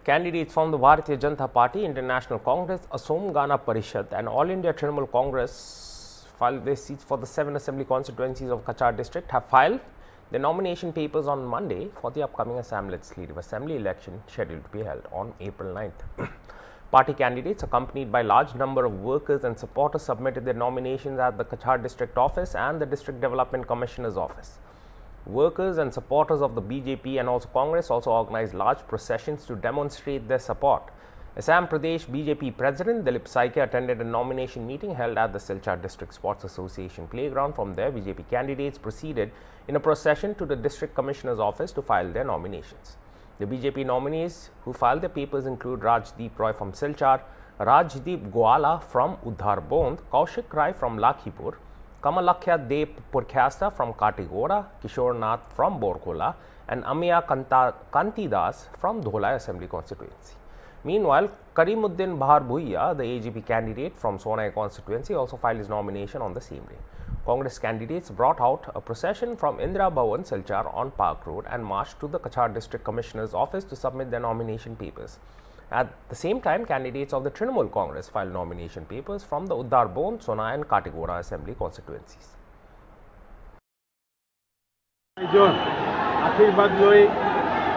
Candidates from the Bharatiya Janata Party, International Congress, Assam Gana Parishad and All India Trinamool Congress filed their seats for the 7 assembly constituencies of Cachar district have filed their nomination papers on Monday for the upcoming Assam Legislative Assembly election scheduled to be held on April 9th. Party candidates accompanied by large number of workers and supporters submitted their nominations at the Cachar district office and the District Development Commissioner's office. Workers and supporters of the BJP and also Congress also organized large processions to demonstrate their support. Assam Pradesh BJP President Dilip Saike attended a nomination meeting held at the Silchar District Sports Association playground. From there, BJP candidates proceeded in a procession to the District Commissioner's office to file their nominations. The BJP nominees who filed their papers include Rajdeep Roy from Silchar, Rajdeep Goala from Udhar Bond, Kaushik Rai from Lakhipur, Kamalakhya Dev Purkhasta from Katigora, Kishore Nath from Borkola, and Amiya Kantidas from Dholai Assembly constituency. Meanwhile, Karimuddin Bahar Bhuiya, the AGP candidate from Sonai constituency, also filed his nomination on the same day. Congress candidates brought out a procession from Indira Bhawan, Silchar on Park Road and marched to the Cachar District Commissioner's office to submit their nomination papers. At the same time, candidates of the Trinamool Congress filed nomination papers from the Udhar Bond, Sonai and Katigora Assembly constituencies. আশীর্বাদ লৈ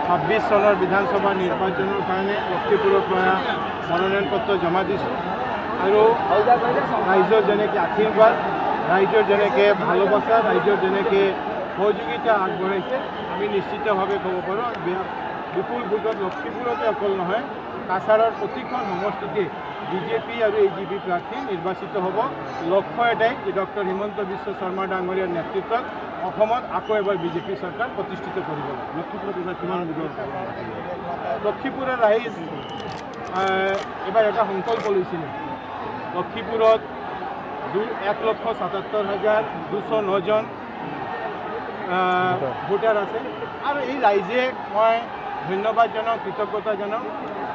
26 চনৰ বিধানসভা নিৰ্বাচনৰ কাৰণে লক্ষীপুৰৰ পৰা মনোনয়ন পত্ৰ জমা দিছোঁ আৰু ৰাইজৰ যেনেকৈ আশীৰ্বাদ ৰাইজৰ যেনেকৈ ভালোবাসা ৰাইজৰ যেনেকৈ সহযোগিতা আগবঢ়াইছে আমি নিশ্চিতভাৱে ক'ব পাৰোঁ বিপুল ভোটত লক্ষীপুৰতে অকল নহয় কাছাৰৰ প্ৰতিখন সমষ্টিতে বিজেপি আৰু এজিপি প্ৰাৰ্থী নিৰ্বাচিত হ'ব। লক্ষ্য এটাই যে ডক্টৰ হিমন্ত বিশ্ব শৰ্মা ডাঙৰীয়াৰ নেতৃত্বত অসমত আকৌ এবাৰ বিজেপি চৰকাৰ প্ৰতিষ্ঠিত কৰিব লাগে। লক্ষীপুৰত এবাৰ কিমান লক্ষীপুৰৰ ৰাইজ এবাৰ এটা সংকল্প লৈছিলে। লক্ষীপুৰত 1,77,209 জন ভোটাৰ আছে আৰু এই ৰাইজে মই ধন্যবাদ জনাওঁ কৃতজ্ঞতা জনাওঁ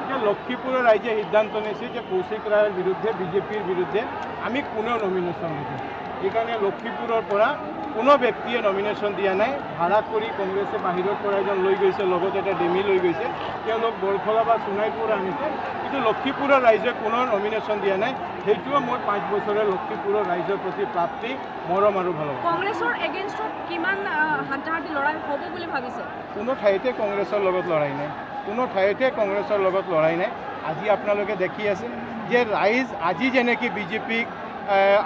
যে লক্ষীপুৰৰ ৰাইজে সিদ্ধান্ত লৈছে যে কৌশিক ৰায়ৰ বিৰুদ্ধে বিজেপিৰ বিৰুদ্ধে আমি কোনেও নমিনেশ্যন নিদিওঁ। সেইকাৰণে লক্ষীপুৰৰ পৰা কোনো ব্যক্তিয়ে নমিনেশ্যন দিয়া নাই। ভাড়া কৰি কংগ্ৰেছে বাহিৰৰ পৰা এজন লৈ গৈছে, লগত এটা ডেমি লৈ গৈছে, তেওঁলোক বৰখলা বা সোণাইৰ পৰা আনিছে, কিন্তু লক্ষীপুৰৰ ৰাইজে কোনো নমিনেশ্যন দিয়া নাই। সেইটোও মোৰ 5 বছৰে লক্ষীপুৰৰ ৰাইজৰ প্ৰতি প্ৰাপ্তি মৰম আৰু ভালোবাসা। কংগ্ৰেছৰ এগেইনষ্টত কিমান হাতাহাতি লৰাই হ'ব বুলি ভাবিছে? কোনো ঠাইতে কংগ্ৰেছৰ লগত লৰাই নাই, কোনো ঠাইতে কংগ্ৰেছৰ লগত লৰাই নাই। আজি আপোনালোকে দেখি আছে যে ৰাইজ আজি যেনেকৈ বিজেপিক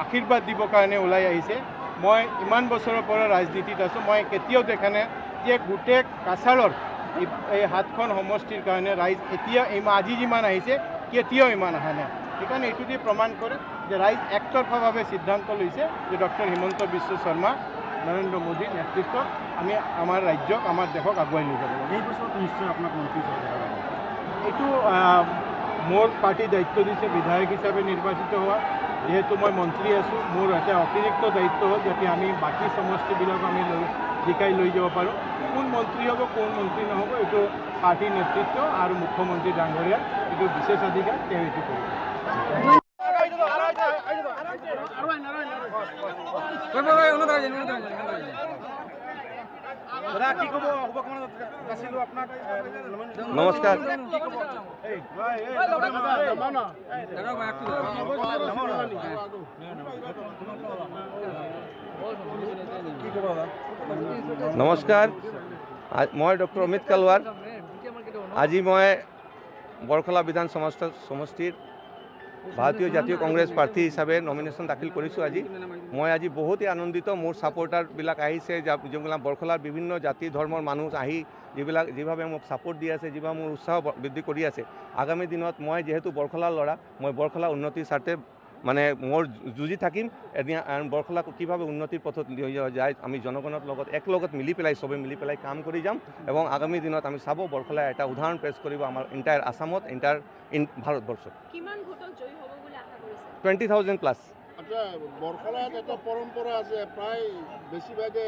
আশীৰ্বাদ দিবৰ কাৰণে ওলাই আহিছে। মই ইমান বছৰৰ পৰা ৰাজনীতিত আছোঁ, মই কেতিয়াও দেখা নাই যে গোটেই কাছাৰৰ এই 7খন সমষ্টিৰ কাৰণে ৰাইজ এতিয়া আজি যিমান আহিছে কেতিয়াও ইমান অহা নাই। সেইকাৰণে এইটো দি প্ৰমাণ কৰে যে ৰাইজ একতৰফাভাৱে সিদ্ধান্ত লৈছে যে ডক্টৰ হিমন্ত বিশ্ব শৰ্মা নৰেন্দ্ৰ মোদীৰ নেতৃত্বত আমি আমাৰ ৰাজ্যক আমাৰ দেশক আগুৱাই লৈ যাব লাগিব। এই বছৰত নিশ্চয় আপোনাক মন্ত্ৰী চৰকাৰ এইটো মোৰ পাৰ্টি দায়িত্ব দিছে বিধায়ক হিচাপে নিৰ্বাচিত হোৱা। যেহেতু মই মন্ত্ৰী আছোঁ, মোৰ এটা অতিৰিক্ত দায়িত্ব হ'ল যাতে আমি বাকী সমষ্টিবিলাক আমি জিকাই লৈ যাব পাৰোঁ। কোন মন্ত্ৰী হ'ব কোন মন্ত্ৰী নহ'ব এইটো পাৰ্টিৰ নেতৃত্ব আৰু মুখ্যমন্ত্ৰী ডাঙৰীয়াৰ এইটো বিশেষাধিকাৰ তেওঁ এইটো কৰিব। নমস্কাৰ। নমস্কাৰ, মই ডক্টৰ অমিত কালৱাৰ। আজি মই বৰখলা বিধান সমষ্টিৰ ভাৰতীয় জাতীয় কংগ্ৰেছ প্ৰাৰ্থী হিচাপে নমিনেশ্যন দাখিল কৰিছোঁ। মই আজি বহুতেই আনন্দিত। মোৰ ছাপৰ্টাৰবিলাক আহিছে, যিবিলাক বৰখলাৰ বিভিন্ন জাতি ধৰ্মৰ মানুহ আহি যিভাৱে মোক ছাপৰ্ট দি আছে, যিভাৱে মোৰ উৎসাহ বৃদ্ধি কৰি আছে। আগামী দিনত মই যিহেতু বৰখলাৰ ল'ৰা, মই বৰখলা উন্নতিৰ স্বাৰ্থে মানে মোৰ যুঁজি থাকিম। বৰখলাক কিভাৱে উন্নতিৰ পথত লৈ যোৱা যায় আমি জনগণৰ লগত একলগত মিলি পেলাই চবে মিলি পেলাই কাম কৰি যাম এবং আগামী দিনত আমি চাব বৰখলাই এটা উদাহৰণ পেশ কৰিব আমাৰ এণ্টায়াৰ আসামত, এণ্টায়াৰ ভাৰতবৰ্ষত। কিমান ভোটত জয়ী হ'ব বুলি আশা কৰিছে? 20,000 প্লাছ। আচ্ছা, বৰখলাত এটা পৰম্পৰা আছে, প্ৰায় বেছিভাগে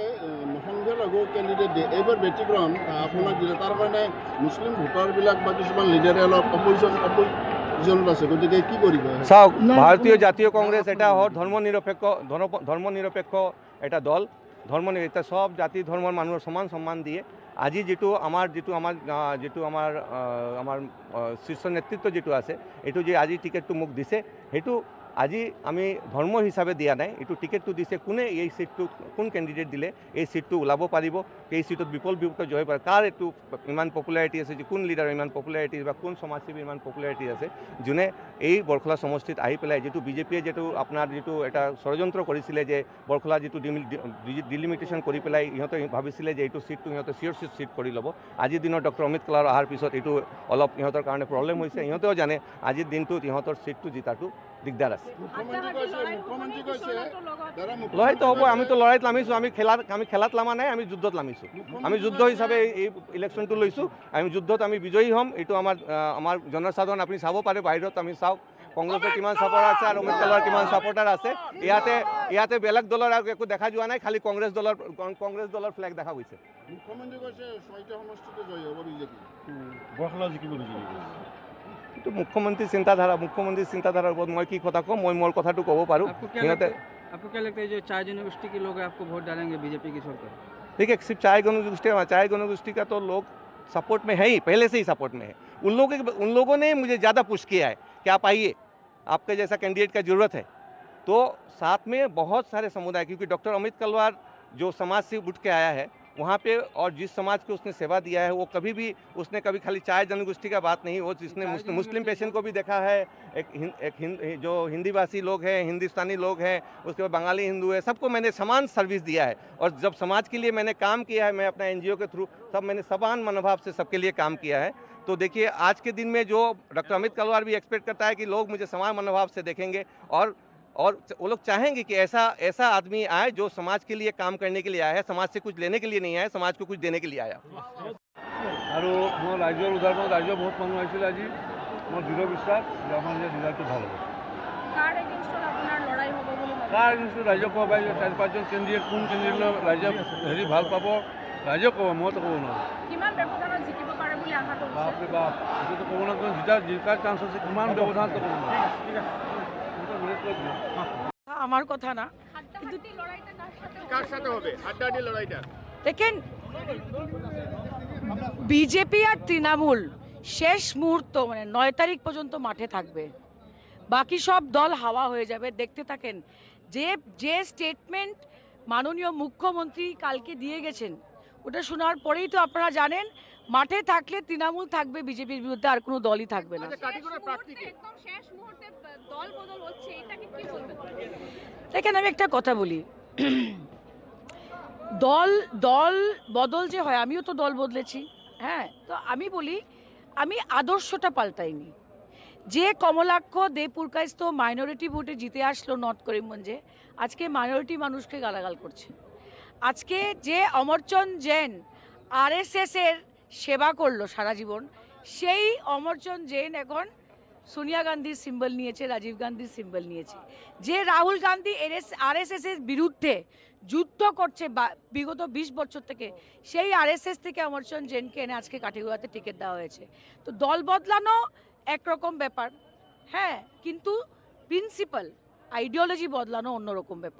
সংখ্যালঘু কেণ্ডিডেট দিয়ে। এইবাৰ ব্যতিক্ৰম আপোনাক দিলে, তাৰ কাৰণে মুছলিম ভোটাৰবিলাক বা কিছুমান লিডাৰে অলপ অপজিশ্যনত আছে, গতিকে কি কৰিব? চাওক, ভাৰতীয় জাতীয় কংগ্ৰেছ এটা হ'ল ধৰ্ম নিৰপেক্ষ এটা দল। এটা সব জাতি ধৰ্মৰ মানুহৰ সমান সন্মান দিয়ে আজি যিটো আমাৰ শীৰ্ষ নেতৃত্ব যিটো আছে এইটো যে আজি টিকেটটো মোক দিছে সেইটো আজি আমি ধৰ্ম হিচাপে দিয়া নাই, এইটো টিকেটটো দিছে কোনে এই সিটটো কোন কেণ্ডিডেট দিলে এই সিটটো ওলাব পাৰিব, এই সিটত বিপুল জয় পাৰে, কাৰ এইটো ইমান পপুলাৰিটি আছে, যে কোন লিডাৰৰ ইমান পপুলাৰিটি বা কোন সমাজসেৱীৰ ইমান পপুলাৰিটি আছে যোনে এই বৰখলা সমষ্টিত আহি পেলাই যিটো বিজেপিয়ে যিটো আপোনাৰ যিটো এটা ষড়যন্ত্ৰ কৰিছিলে যে বৰখলা যিটো ডিলিমিটেশ্যন কৰি পেলাই ইহঁতে ভাবিছিলে যে এইটো সিটটো ইহঁতে চিয়'ৰ সিট কৰি ল'ব। আজিৰ দিনত ডক্টৰ অমিত কালাৰ অহাৰ পিছত এইটো অলপ ইহঁতৰ কাৰণে প্ৰব্লেম হৈছে। ইহঁতেও জানে আজিৰ দিনটোত ইহঁতৰ সিটটো জিতাটো দিগদাৰ আছে। মুখ্যমন্ত্ৰী কৈছে লৰাইতো হ'ব, আমিতো লৰাইত নামিছোঁ, আমি খেলাত নামা নাই, আমি যুদ্ধত নামিছোঁ। আমি যুদ্ধ হিচাপে এই ইলেকশ্যনটো লৈছোঁ, আমি যুদ্ধত আমি বিজয়ী হ'ম। এইটো আমাৰ জনসাধাৰণ আপুনি চাব পাৰে, বাহিৰত আমি চাওক কংগ্ৰেছৰ কিমান ছাপৰ্টাৰ আছে আৰু অমিত কালাৰৰ কিমান ছাপৰ্টাৰ আছে। ইয়াতে বেলেগ দলৰ একো দেখা যোৱা নাই, খালি কংগ্ৰেছ দলৰ ফ্লেগ দেখা গৈছে। মুখ্যমন্ত্ৰী কৈছে 6টা সমষ্টিতে জয় হ'ব বিজেপি। বৰখলা জিকিব বিজেপি। এইটো মুখ্যমন্ত্ৰীৰ চিন্তাধাৰাৰ ওপৰত মই কি কথা কওঁ, মই মোৰ কথাটো ক'ব পাৰোঁ। आपको क्या लगता है जो चार जनगोष्ठी के लोग हैं आपको वोट डालेंगे बीजेपी की छोड़कर? देखिए सिर्फ चाय जनगोष्ठी का तो लोग सपोर्ट में है ही, पहले से ही सपोर्ट में है। उन लोगों ने मुझे ज़्यादा पुश किया है कि आप आइए, आपके जैसा कैंडिडेट का ज़रूरत है। तो साथ में बहुत सारे समुदाय, क्योंकि डॉक्टर अमित कलवार जो समाज से उठ के आया है वहाँ पे, और जिस समाज को उसने सेवा दिया है वो उसने कभी खाली चाय जनगोष्ठी का बात नहीं, वो जिसने मुस्लिम पेशेंट को भी देखा है, जो हिंदी भाषी लोग हैं, हिंदुस्तानी लोग हैं, उसके बाद बंगाली हिंदू है, सबको मैंने समान सर्विस दिया है। और जब समाज के लिए मैंने काम किया है, मैं अपना NGO के थ्रू मैंने समान मनोभाव से सबके लिए काम किया है। तो देखिए आज के दिन में जो डॉक्टर अमित कलवार भी एक्सपेक्ट करता है कि लोग मुझे समान मनोभाव से देखेंगे और वो लोग चाहेंगे कि ऐसा आदमी आए जो समाज के लिए काम करने के लिए आया है, समाज से कुछ लेने के लिए नहीं आया, समाज को कुछ देने के लिए आया। আৰু মোৰ ৰাজ্যৰ উদাহৰণত ৰাজ্যৰ বহুত মানুহ আহিছিলে আজি, মোৰ দৃঢ় বিশ্বাস যে আমাৰ ৰিজাল্টটো ভাল হ'ব। কাৰ এগেইনষ্টত আপোনাৰ লৰাই হ'ব বুলি ভাবে? কাৰ নিশ্চয় ৰাজ্যক ক'ব পাৰিব, 4-5জন কেণ্ডিডেট কোন কেণ্ডিডেটৰ ৰাজ্য ভাল পাব ৰাজ্যক ক'ব, মইতো ক'ব নোৱাৰোঁ। কিমান ব্যৱধানত জিকিব পাৰে বুলি আশা কৰিছে? বাপৰে বাপ, এইটোতো ক'ব নোৱাৰোঁ, জিকাৰ চান্স আছে কিমান ব্যৱধানত ক'ব নোৱাৰোঁ। আমার কথা না, হাড্ডাহাড্ডি লড়াইটা কার সাথে হবে হাড্ডাহাড্ডি লড়াইটা? দেখেন বিজেপি আর তৃণমূল শেষ মুহূর্ত মানে 9 তারিখ পর্যন্ত মাঠে থাকবে, বাকি সব দল হাওয়া হয়ে যাবে। দেখতে থাকেন যে স্টেটমেন্ট মাননীয় মুখ্যমন্ত্রী কালকে দিয়ে গেছেন, ওটা শোনার পরেই তো আপনারা জানেন মাঠে থাকলে তৃণমূল থাকবে, বিজেপির বিরুদ্ধে আর কোনো দলই থাকবে না। একদম শেষ মুহূর্তে দল বদল হচ্ছে, এটাকে কি বলবেন? দেখেন আমি একটা কথা বলি, দল বদল যে হয়, আমিও তো দল বদলেছি। হ্যাঁ, তো আমি বলি আমি আদর্শটা পাল্টাইনি। যে কমলাক্ষ দেবপুরকাইস্ত মাইনরিটি ভোটে জিতে আসলো নর্থ করিমগঞ্জে, আজকে মাইনরিটি মানুষকে গালাগাল করছে। আজকে যে অমরচন্দ জৈন RSS এর সেবা করলো সারা জীবন, সেই অমরচন্দ জৈন এখন সোনিয়া গান্ধীর সিম্বল নিয়েছে, রাজীব গান্ধীর সিম্বল নিয়েছে। যে রাহুল গান্ধী RSS এর বিরুদ্ধে যুদ্ধ করছে বিগত 20 বছর থেকে, সেই RSS থেকে অমরচন্দ জৈনকে এনে আজকে কাঠিগড়াতে টিকিট দেওয়া হয়েছে। তো দল বদলানো একরকম ব্যাপার, হ্যাঁ, কিন্তু প্রিন্সিপাল আইডিওলজি বদলানো অন্যরকম ব্যাপার।